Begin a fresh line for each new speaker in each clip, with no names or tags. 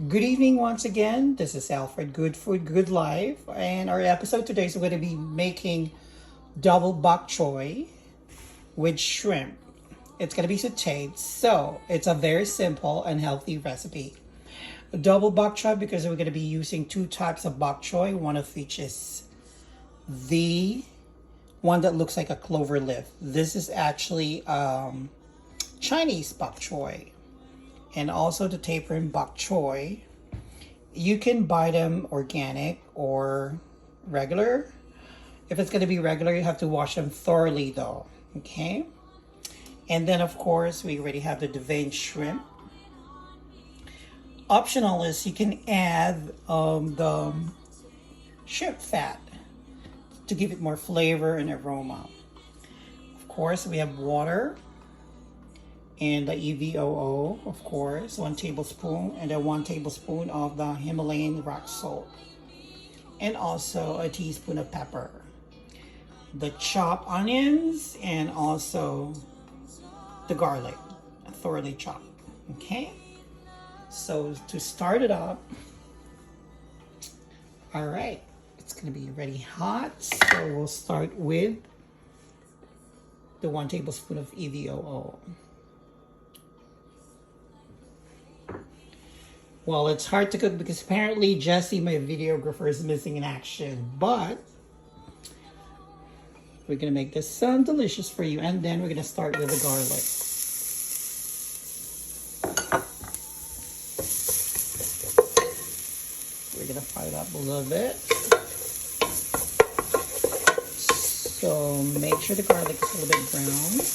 Good evening once again. This is Alfred, Good Food, Good Life. And our episode today is going to be making double bok choy with shrimp. It's going to be sauteed. So it's a very simple and healthy recipe. Double bok choy because we're going to be using two types of bok choy, one of which is the one that looks like a clover leaf. This is actually Chinese bok choy. And also the tapering bok choy. You can buy them organic or regular. If it's going to be regular, you have to wash them thoroughly though. Okay. And then of course, we already have the deveined shrimp. Optional is you can add the shrimp fat to give it more flavor and aroma. Of course, we have water and the EVOO, of course, 1 tablespoon, and then 1 tablespoon of the Himalayan rock salt, and also a teaspoon of pepper, the chopped onions, and also the garlic, thoroughly chopped. Okay, so to start it up, all right, it's gonna be already hot, so we'll start with the 1 tablespoon of EVOO. Well, it's hard to cook because apparently Jesse, my videographer, is missing in action. But we're going to make this sound delicious for you. And then we're going to start with the garlic. We're going to fry it up a little bit. So make sure the garlic is a little bit brown.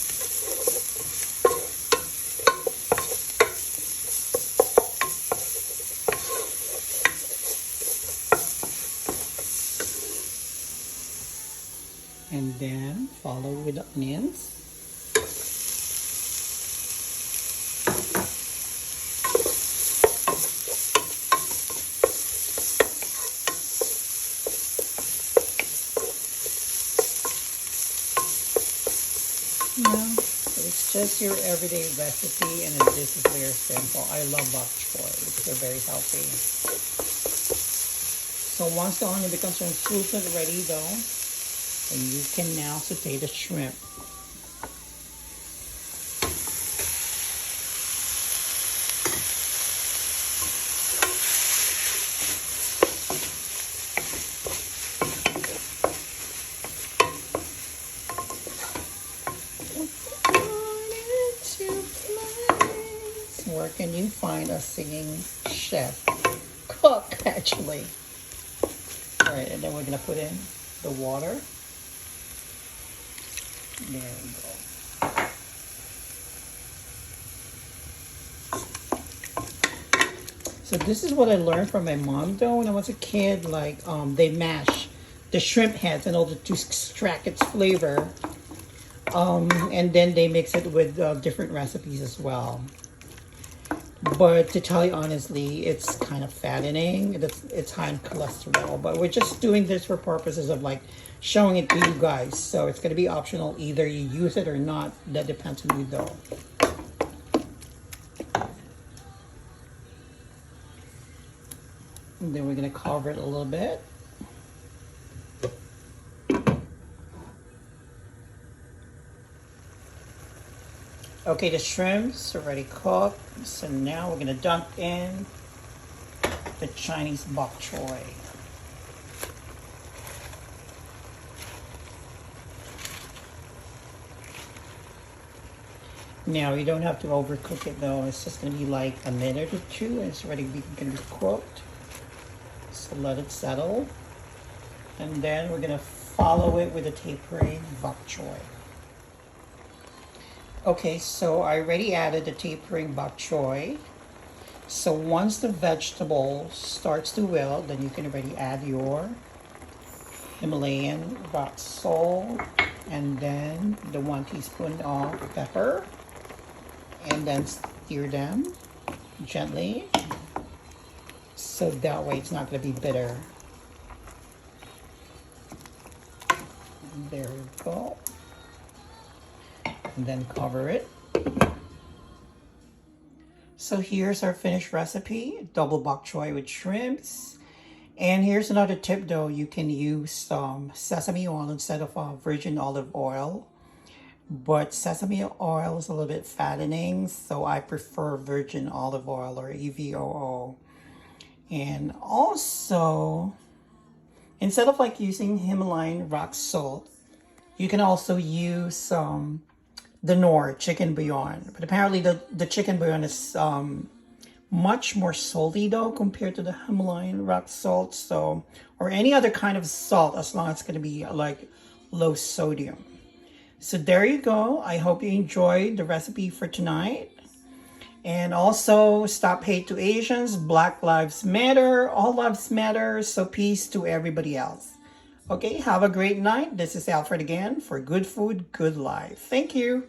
And then follow with the onions. No, it's just your everyday recipe, and this is very simple. I love bok choy because they're very healthy. So once the onion becomes translucent ready though, and you can now saute the shrimp. Where can you find a singing chef? Cook, actually. All right, and then we're gonna put in the water. There we go. So this is what I learned from my mom though when I was a kid. Like they mash the shrimp heads in order to extract its flavor. And then they mix it with different recipes as well. But to tell you honestly, it's kind of fattening. It's high in cholesterol. But we're just doing this for purposes of like showing it to you guys. So it's going to be optional. Either you use it or not. That depends on you though. And then we're going to cover it a little bit. Okay, the shrimp's already cooked. So now we're going to dunk in the Chinese bok choy. Now you don't have to overcook it though. It's just going to be like a minute or two and it's already going to be cooked. So let it settle. And then we're going to follow it with a tapering bok choy. Okay, so I already added the tapering bok choy. So once the vegetable starts to wilt, then you can already add your Himalayan rock salt and then the 1 teaspoon of pepper, and then stir them gently so that way it's not going to be bitter. There we go. And then cover it. So here's our finished recipe, double bok choy with shrimps. And here's another tip though, you can use some sesame oil instead of virgin olive oil. But sesame oil is a little bit fattening, so I prefer virgin olive oil or EVOO. And also, instead of like using Himalayan rock salt, you can also use the Knorr chicken bouillon. But apparently the chicken bouillon is much more salty though compared to the Himalayan rock salt. So, or any other kind of salt, as long as it's going to be like low sodium. So there you go. I hope you enjoyed the recipe for tonight. And also, stop hate to Asians. Black lives matter. All lives matter. So peace to everybody else. Okay, have a great night. This is Alfred again for Good Food, Good Life. Thank you.